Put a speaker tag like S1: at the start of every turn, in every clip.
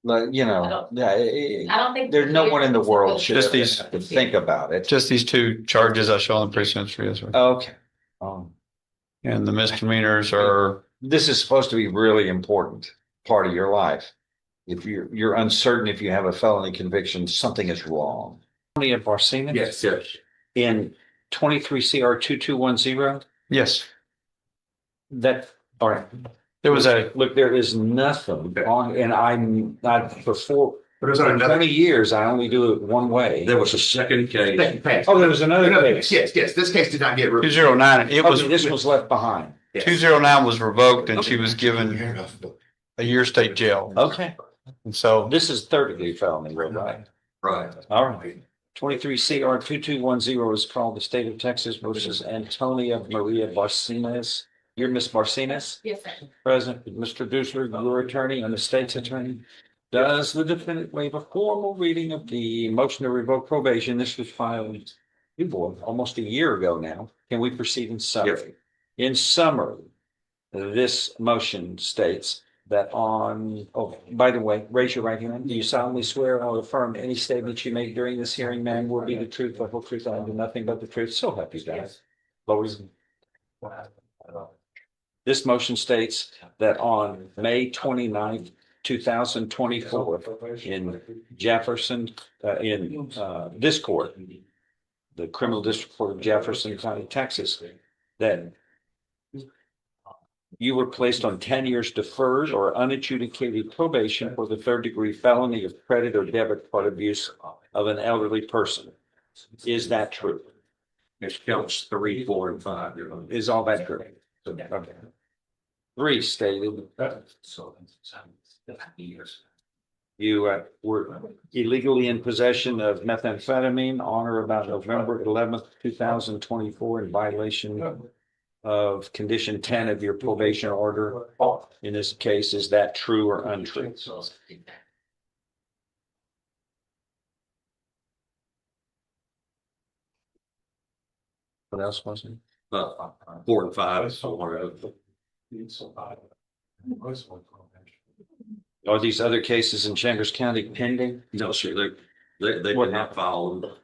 S1: Like, you
S2: I
S1: know,
S2: don't-
S1: yeah,
S2: I don't think.
S1: there's no one in the world should
S3: Just
S1: ever
S3: these-
S1: have to think about it.
S3: Just these two charges I show on the precinct tree, yes, sir.
S1: Okay.
S3: And the misdemeanors are,
S1: This is supposed to be really important part of your life. If you're uncertain if you have a felony conviction, something is wrong. Tony of Barcina?
S4: Yes.
S1: In 23 CR 2210,
S3: yes,
S1: that, all right.
S3: there was a,
S1: Look, there is nothing on, and I'm not before.
S4: But there's another,
S1: 20 years, I only do it one way.
S4: there was a second case.
S5: Second case.
S1: Oh, there was another case.
S5: Yes, this case did not get.
S3: 209, it was,
S1: Okay, this was left behind.
S3: 209 was revoked and she was given a year state jail.
S1: Okay.
S3: And so,
S1: This is third degree felony, right?
S4: Right.
S1: All right. 23 CR 2210 is called the state of Texas versus Antonia Maria Barcenas. You're Miss Barcenas?
S2: Yes, sir.
S1: Present, Mr. Dusler, your attorney and the state's attorney. Does the defendant waive a formal reading of the motion to revoke probation? This was filed, you boy, almost a year ago now. Can we proceed in summary? In summary, this motion states that on, oh, by the way, raise your right hand. Do you solemnly swear or affirm any statement you make during this hearing, man, will be the truth, the whole truth, and nothing but the truth? So help you God. Lowers. This motion states that on May 29th, 2024, in Jefferson, in this court, the Criminal District Court of Jefferson County, Texas, that you were placed on 10 years deferred or unadjudicated probation for the third degree felony of credit or debit card abuse of an elderly person. Is that true?
S4: It counts 3, 4, and 5.
S1: Is all that true? Okay. 3 stated you were illegally in possession of methamphetamine on or about November 11th, 2024 in violation of condition 10 of your probation order. In this case, is that true or untrue? What else was it?
S4: 4 and 5 is more of.
S1: Are these other cases in Chambers County pending?
S4: No, sir, they did
S1: What
S4: not file.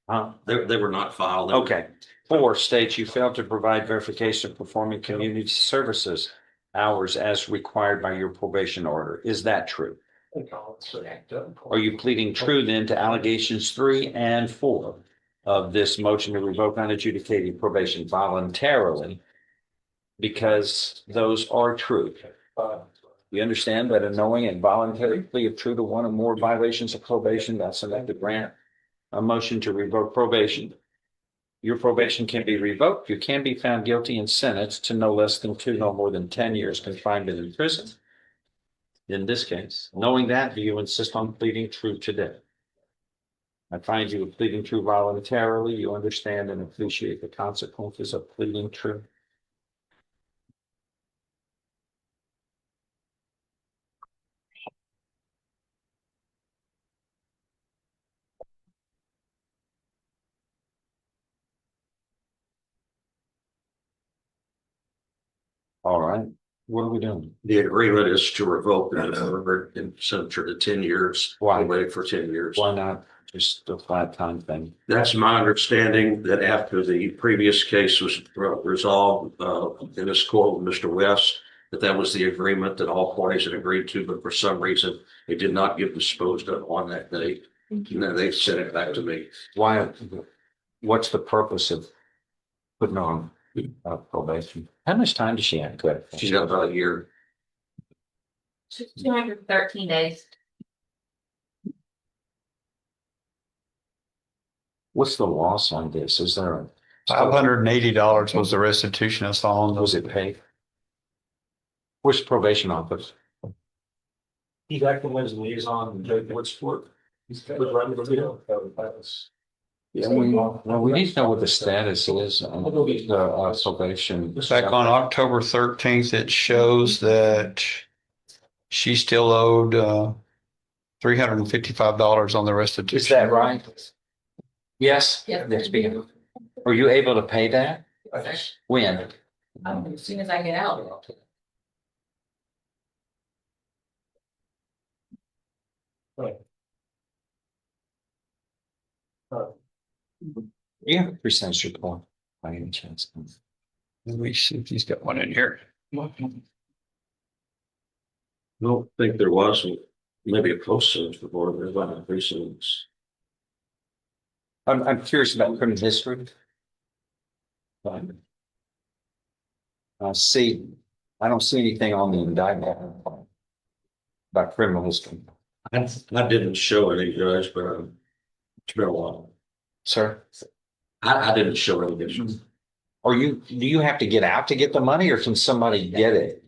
S1: Huh?
S4: They were not filed.
S1: Okay. 4 states you failed to provide verification of performing community services hours as required by your probation order. Is that true? Are you pleading true then to allegations 3 and 4 of this motion to revoke unadjudicated probation voluntarily? Because those are true. You understand that a knowing and voluntary plea of true to one or more violations of probation, that's enough to grant a motion to revoke probation. Your probation can be revoked. You can be found guilty and sentenced to no less than 2, no more than 10 years confinement in prison. In this case, knowing that, do you insist on pleading true today? I find you pleading true voluntarily. You understand and appreciate the consequences of pleading true. All right. What are we doing?
S4: The agreement is to revoke that and sentence her to 10 years.
S1: Why?
S4: Wait for 10 years.
S1: Why not just a flat time thing?
S4: That's my understanding that after the previous case was resolved in this court with Mr. West, that was the agreement that all parties had agreed to, but for some reason it did not get disposed of on that day. And then they sent it back to me.
S1: Why? What's the purpose of putting on probation? How much time does she have? Good.
S4: She's got about a year.
S2: 213 days.
S1: What's the loss on this? Is there a
S3: $580 was the restitution I saw on
S1: was
S3: those.
S1: it paid? Where's the probation office?
S6: He's acting as liaison to Woodsport. He's running the deal.
S1: Yeah, we need to know what the status is on the probation.
S3: Back on October 13th, it shows that she still owed $355 on the restitution.
S1: Is that right? Yes?
S2: Yes.
S1: Yes, ma'am. Are you able to pay that? When?
S2: As soon as I get out.
S6: Right.
S1: You have a pre-sentence report by any chance?
S3: Let me see if he's got one in here.
S4: Don't think there was, maybe a post-sentence report, there's not a pre-sentence.
S1: I'm curious about criminal history. See, I don't see anything on the indictment about criminal history.
S4: I didn't show any, Judge, but it's been a while.
S1: Sir,
S4: I didn't show any.
S1: do you have to get out to get the money or can somebody get it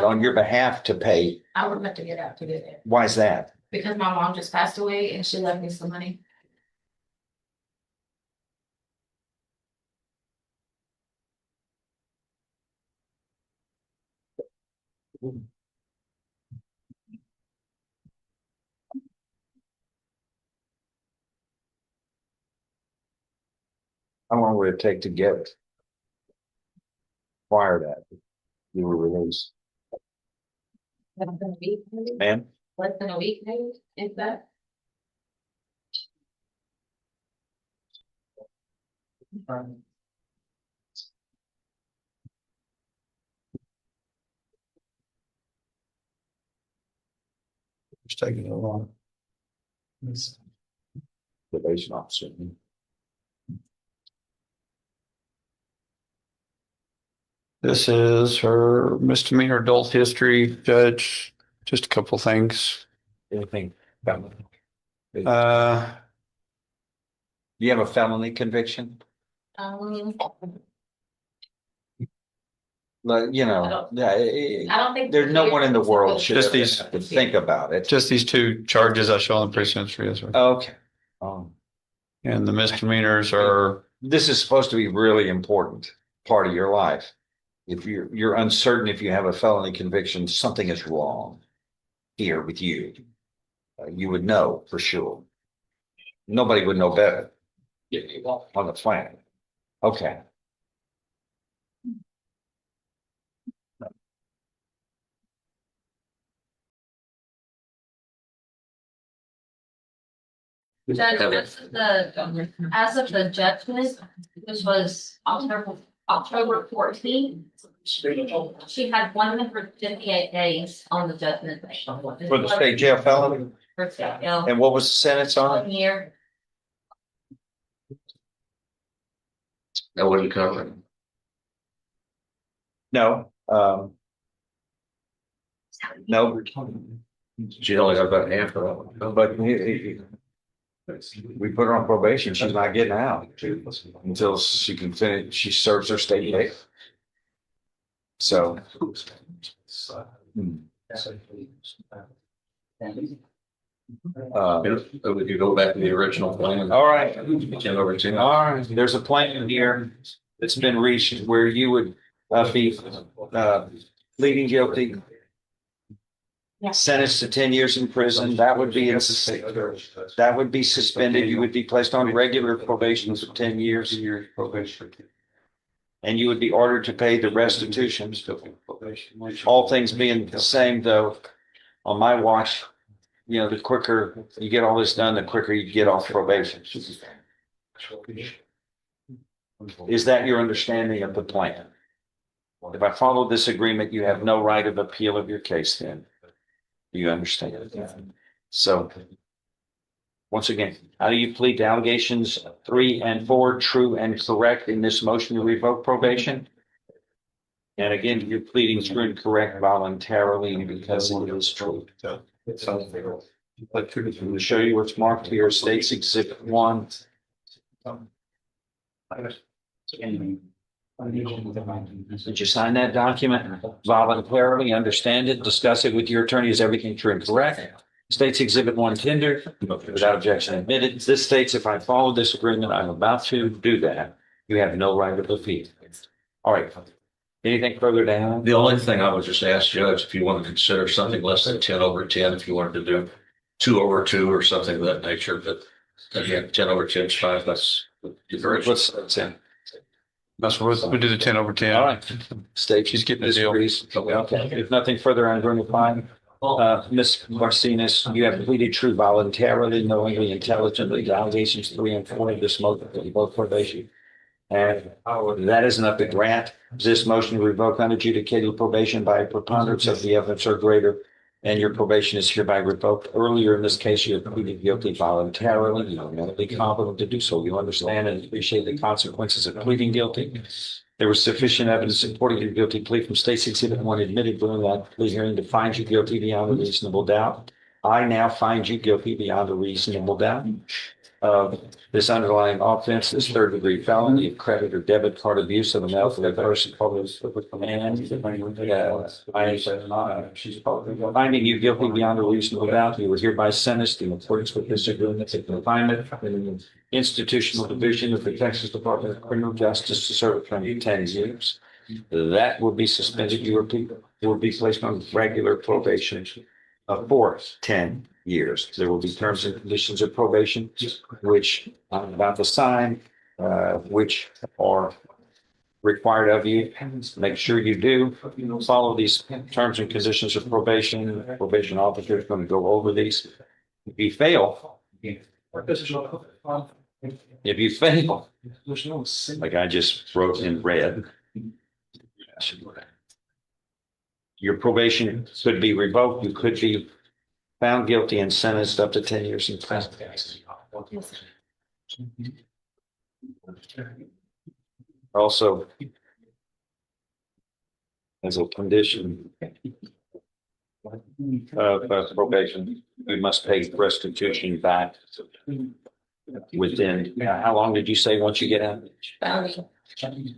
S1: on your behalf to pay?
S2: I would have to get out to get it
S1: Why is that?
S2: because my mom just passed away and she left me some money.
S1: How long would it take to get it? Prior to that, you were released.
S2: Less than a week, maybe?
S1: Ma'am?
S2: Less than a week, maybe, is that?
S3: It's taking a long.
S1: Probation officer.
S3: This is her misdemeanor adult history, Judge. Just a couple things.
S1: Anything? Do you have a felony conviction? Like, you know,
S2: I don't think.
S1: there's no one in the world should
S3: Just
S1: ever
S3: these-
S1: have to think about it.
S3: just these two charges I show on the pre-sentence report.
S1: Okay.
S3: And the misdemeanors are,
S1: This is supposed to be really important part of your life. If you're uncertain if you have a felony conviction, something is wrong here with you. You would know for sure. Nobody would know better on the planet. Okay.
S2: Judge, as of the judgment, which was October 14th, she had 158 days on the judgment.
S1: For the state jail felony?
S2: For state jail.
S1: And what was the sentence on it?
S2: 1 year.
S4: That wouldn't cover it.
S1: No, no,
S4: She only got about half of that.
S1: but we put her on probation. She's not getting out until she can finish, she serves her state date. So.
S4: Would you go back to the original plan?
S1: All right.
S4: 10 over 10.
S1: All right, there's a plan here that's been reached where you would be pleading guilty.
S2: Yeah.
S1: Sentenced to 10 years in prison. That would be suspended. You would be placed on regular probation for 10 years. And you would be ordered to pay the restitution. All things being the same though, on my watch, you know, the quicker you get all this done, the quicker you get off probation. Is that your understanding of the plan? If I follow this agreement, you have no right of appeal of your case then. Do you understand? So, once again, how do you plead to allegations 3 and 4 true and correct in this motion to revoke probation? And again, you're pleading true and correct voluntarily because it is true. Let me show you what's marked here, State's Exhibit 1. Did you sign that document voluntarily, understand it, discuss it with your attorney? Is everything true and correct? States Exhibit 1 tender, without objection admitted. This states if I follow this agreement, I'm about to do that. You have no right of appeal. All right. Anything further to add?
S4: The only thing I would just ask Judge, if you want to consider something less than 10 over 10, if you wanted to do 2 over 2 or something of that nature, but again, 10 over 10 is fine. That's
S1: Let's in.
S3: that's what we do the 10 over 10.
S1: All right. State.
S3: She's getting a deal.
S1: Okay. If nothing further, I'm going to find Ms. Martinez, you have pleaded true voluntarily, knowingly, intelligently, to allegations 3 and 4 of this motion for both probation. And that is enough to grant this motion to revoke unadjudicated probation by a preponderance of the evidence or greater, and your probation is hereby revoked. Earlier in this case, you have pleaded guilty voluntarily. You are mentally competent to do so. You understand and appreciate the consequences of pleading guilty. There was sufficient evidence supporting your guilty plea from State's Exhibit 1 admitted during that plea hearing to find you guilty beyond a reasonable doubt. I now find you guilty beyond a reasonable doubt of this underlying offense, this third-degree felony of credit or debit card abuse of a male of person finding you guilty beyond a reasonable doubt, you were hereby sentenced in accordance with this agreement to confinement in the institutional division of the Texas Department of Criminal Justice to serve a term of 10 years. That will be suspended. You will be placed on regular probation for 10 years. There will be terms and conditions of probation, which I'm about to sign, which are required of you. Make sure you do follow these terms and conditions of probation. Probation officer is going to go over these. If you fail, like I just wrote in red, your probation could be revoked. You could be found guilty and sentenced up to 10 years in prison. Also, as a condition of probation, we must pay restitution back within, how long did you say once you get out?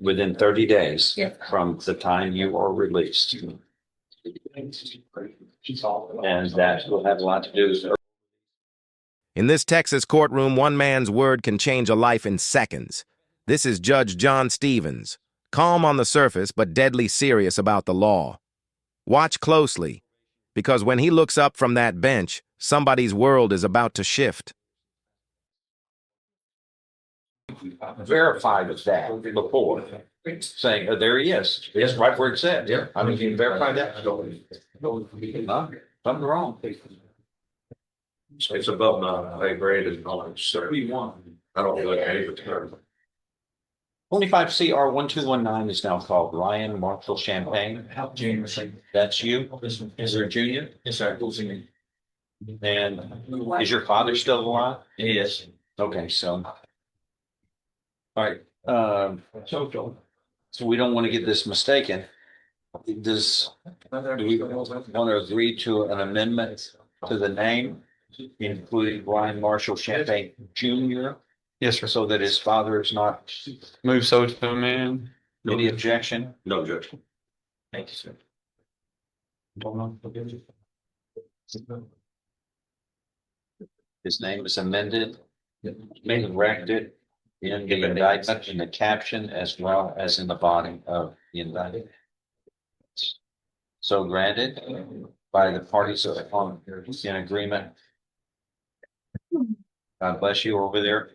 S1: Within 30 days
S2: Yes.
S1: from the time you are released. And that will have a lot to do with.
S5: In this Texas courtroom, one man's word can change a life in seconds. This is Judge John Stevens, calm on the surface but deadly serious about the law. Watch closely, because when he looks up from that bench, somebody's world is about to shift.
S1: Verified with that before, saying, oh, there he is. Yes, right where it said. Yeah. I mean, you can verify that. No, something wrong.
S4: It's above my pay grade and knowledge, sir. I don't know any of the term.
S1: 25 CR 1219 is now called Ryan Marshall Champagne. That's you? Is there a junior?
S6: Yes, sir.
S1: And is your father still alive?
S6: Yes.
S1: Okay, so. All right, so we don't want to get this mistaken. Do we want to agree to an amendment to the name, including Ryan Marshall Champagne Jr.?
S3: Yes, sir.
S1: So that his father is not,
S3: Move so to amend.
S1: any objection?
S4: No, Judge.
S6: Thank you, sir.
S1: His name is amended, corrected in the indictment, in the caption, as well as in the body of the indictment. So granted by the parties in agreement. God bless you over there.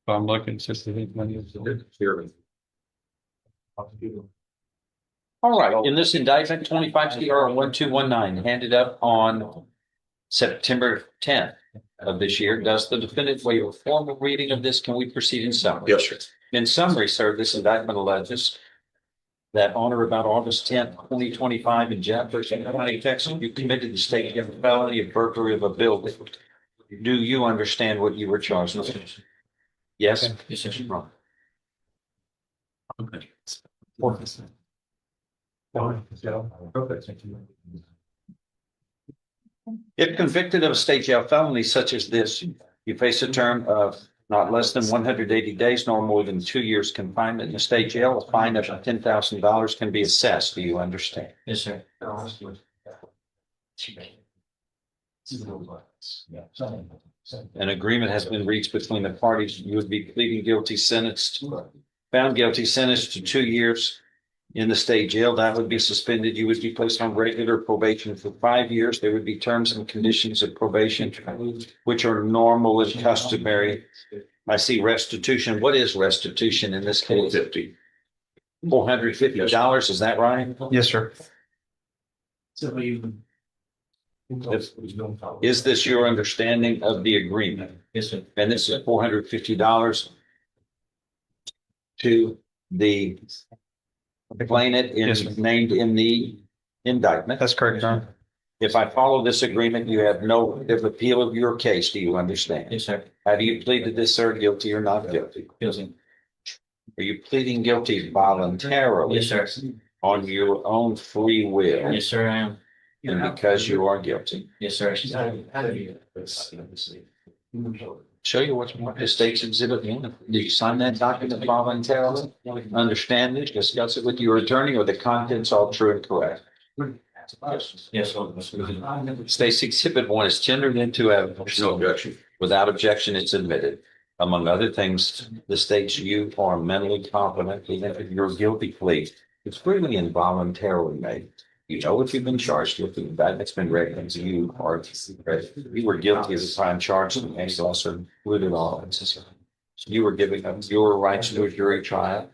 S3: I'm looking just to think money is.
S1: All right, in this indictment, 25 CR 1219, handed up on September 10th of this year, does the defendant waive a formal reading of this? Can we proceed in summary?
S4: Yes, sir.
S1: In summary, sir, this indictment alleges that on or about August 10th, 2025 in Jefferson County, Texas, you committed the state felony of burglary of a building. Do you understand what you were charged with? Yes?
S6: Yes, sir.
S1: Wrong.
S6: Okay.
S1: If convicted of a state jail felony such as this, you face a term of not less than 180 days nor more than 2 years confinement in the state jail. A fine of $10,000 can be assessed. Do you understand?
S6: Yes, sir.
S1: An agreement has been reached between the parties. You would be pleading guilty, found guilty, sentenced to 2 years in the state jail. That would be suspended. You would be placed on regular probation for 5 years. There would be terms and conditions of probation, which are normal and customary I see restitution. What is restitution in this case?
S4: $450.
S1: $450, is that right?
S3: Yes, sir.
S1: Is this your understanding of the agreement?
S6: Yes, sir.
S1: And this is $450 to the complainant
S3: Yes, sir.
S1: named in the indictment.
S3: That's correct, Your Honor.
S1: If I follow this agreement, you have no appeal of your case. Do you understand?
S6: Yes, sir.
S1: Have you pleaded this, sir, guilty or not guilty?
S6: Guilty.
S1: Are you pleading guilty voluntarily?
S6: Yes, sir.
S1: On your own free will?
S6: Yes, sir, I am.
S1: And because you are guilty?
S6: Yes, sir.
S1: Show you what's the state's exhibit one. Did you sign that document voluntarily? Understand it, discuss it with your attorney, or the contents all true and correct?
S6: Yes, sir.
S1: State's exhibit one is tendered into evidence.
S4: No objection.
S1: Without objection, it's admitted. Among other things, the states you are mentally competent, even if your guilty plea is really involuntarily made. You know what you've been charged with, the indictment's been read, and you were guilty of the crime charged, and it's also included all. You were giving up your rights to a jury trial,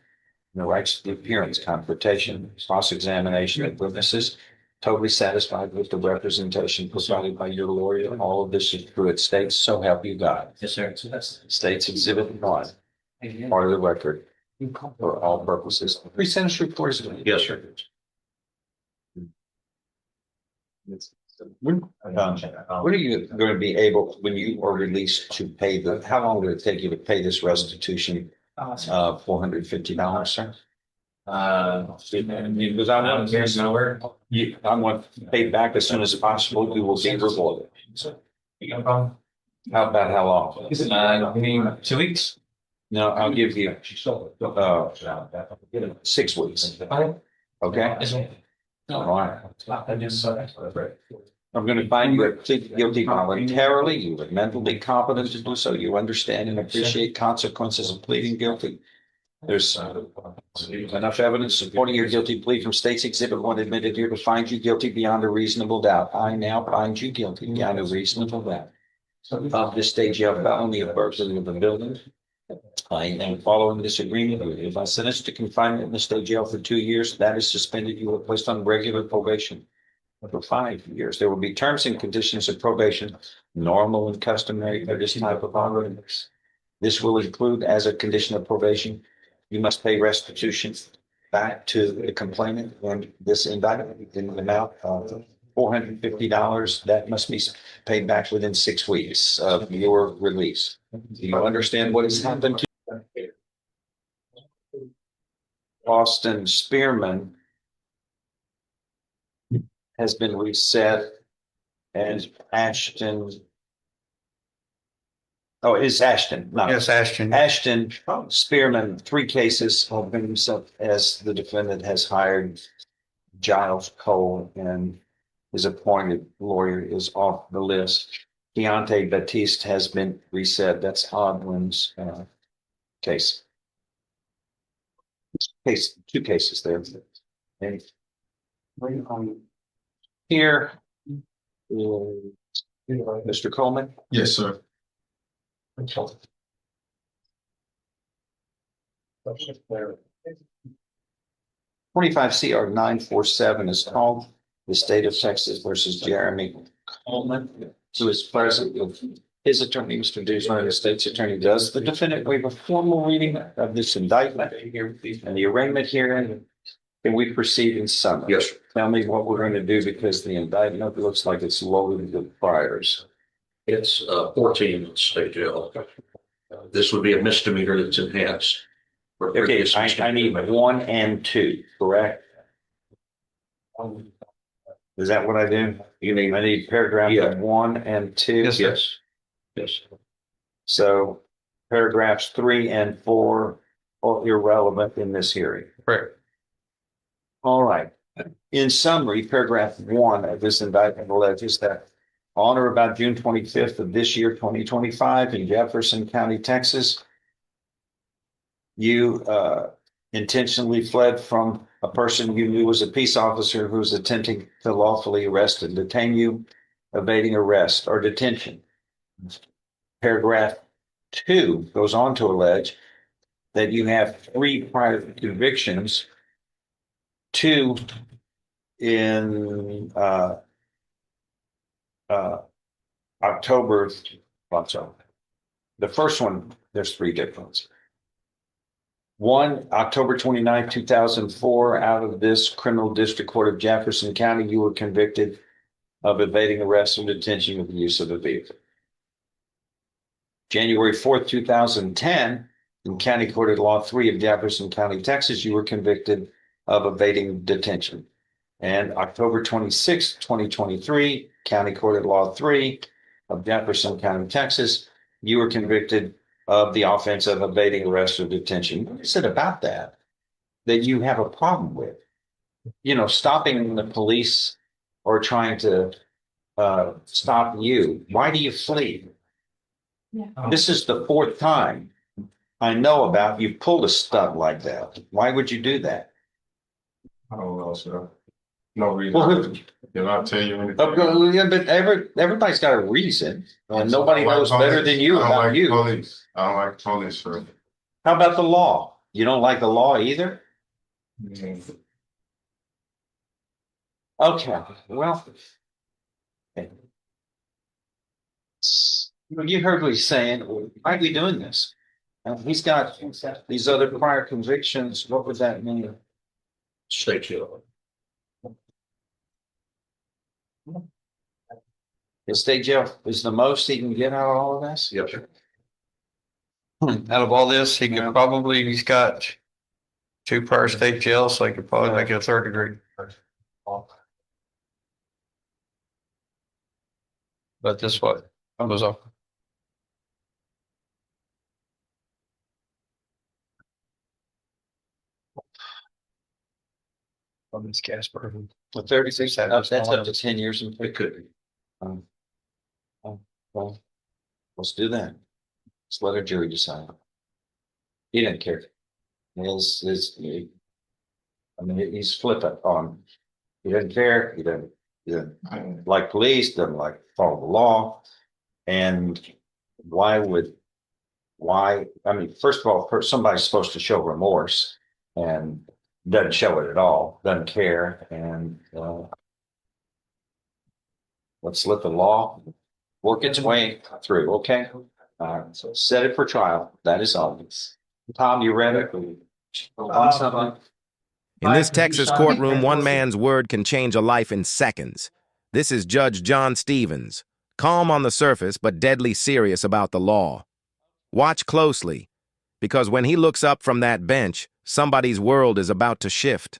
S1: the rights to the appearance, confrontation, cross-examination of witnesses, totally satisfied with the representation provided by your lawyer. All of this is true. It states, so help you God.
S6: Yes, sir.
S1: States exhibit one, part of the record for all purposes. Pre-sentence report is.
S4: Yes, sir.
S1: When are you going to be able, when you are released, to pay how long will it take you to pay this restitution? $450, sir? Because I want I want to pay back as soon as possible. You will be rewarded. How about how long?
S6: Give me 2 weeks.
S1: No, I'll give you 6 weeks. Okay?
S6: Yes, sir.
S1: All right. I'm going to find you guilty voluntarily. You were mentally competent to do so. You understand and appreciate consequences of pleading guilty. There's enough evidence supporting your guilty plea from State's Exhibit 1 admitted here to find you guilty beyond a reasonable doubt. I now find you guilty beyond a reasonable doubt of this state jail felony of burglary of a building. I am following this agreement. If I sentenced to confinement in the state jail for 2 years, that is suspended. You are placed on regular probation for 5 years. There will be terms and conditions of probation, normal and customary for this type of offense. This will include, as a condition of probation, you must pay restitution back to the complainant and this indictment in the amount of $450. That must be paid back within 6 weeks of your release. Do you understand what has happened to Austin Spearman has been reset, and Ashton. Oh, it's Ashton. No.
S3: Yes, Ashton.
S1: Ashton Spearman, 3 cases have been reset as the defendant has hired Giles Cole, and his appointed lawyer is off the list. Deontay Batiste has been reset. That's Hodwin's case. 2 cases there. And here is Mr. Coleman.
S7: Yes, sir.
S1: 25 CR 947 is called the State of Texas versus Jeremy Coleman, who is present with his attorney, Mr. Dusner, and the state's attorney. Does the defendant waive a formal reading of this indictment and the arraignment hearing? Can we proceed in summary?
S4: Yes, sir.
S1: Tell me what we're going to do, because the indictment looks like it's loaded with priors.
S4: It's 14 in state jail. This would be a misdemeanor that's enhanced. for
S1: Okay,
S4: previous
S1: I need
S4: misdemeanor.
S1: 1 and 2, correct? Is that what I do?
S4: You need,
S1: I need paragraph
S4: Yeah.
S1: 1 and 2.
S3: Yes, sir.
S4: yes, yes.
S1: So paragraphs 3 and 4 are irrelevant in this hearing.
S3: Correct.
S1: All right. In summary, paragraph 1 of this indictment alleges that on or about June 25th of this year, 2025, in Jefferson County, Texas, you intentionally fled from a person you knew was a peace officer who was attempting to lawfully arrest and detain you, evading arrest or detention. Paragraph two goes on to allege that you have three prior convictions, two in October, I'm sorry. The first one, there's three differences. One, October 29th, 2004, out of this criminal district court of Jefferson County, you were convicted of evading arrest and detention with the use of a vehicle. January 4th, 2010, in County Court of Law 3 of Jefferson County, Texas, you were convicted of evading detention. And October 26th, 2023, County Court of Law 3 of Jefferson County, Texas, you were convicted of the offense of evading arrest or detention. What is it about that you have a problem with? You know, stopping the police or trying to stop you. Why do you flee?
S2: Yeah.
S1: This is the fourth time I know about you pulled a stunt like that. Why would you do that?
S7: I don't know, sir. No reason.
S1: Well,
S7: Did I tell you anything?
S1: yeah, but everybody's got a reason, and nobody knows better than you
S7: I don't
S1: about
S7: like
S1: you.
S7: police. I don't like police, sir.
S1: How about the law? You don't like the law either? Okay, well. Okay. You heard what he's saying. Why are we doing this? He's got these other prior convictions. What would that mean?
S4: State jail.
S1: The state jail is the most he can get out of all of this?
S4: Yep, sir.
S3: Out of all this, he's got two prior state jails, so he could probably make it a third degree. But this what goes off. From this Casper.
S1: The 36, that's up to 10 years in prison.
S4: It could be.
S1: Well, let's do that. Let's let a jury decide. He didn't care. He's flippant on. He doesn't care. He doesn't like police, doesn't like follow the law. And why, I mean, first of all, somebody's supposed to show remorse and doesn't show it at all, doesn't care. And let's let the law work its way through, okay? So set it for trial. That is all. Tom, you ready?
S5: In this Texas courtroom, one man's word can change a life in seconds. This is Judge John Stevens, calm on the surface but deadly serious about the law. Watch closely, because when he looks up from that bench, somebody's world is about to shift.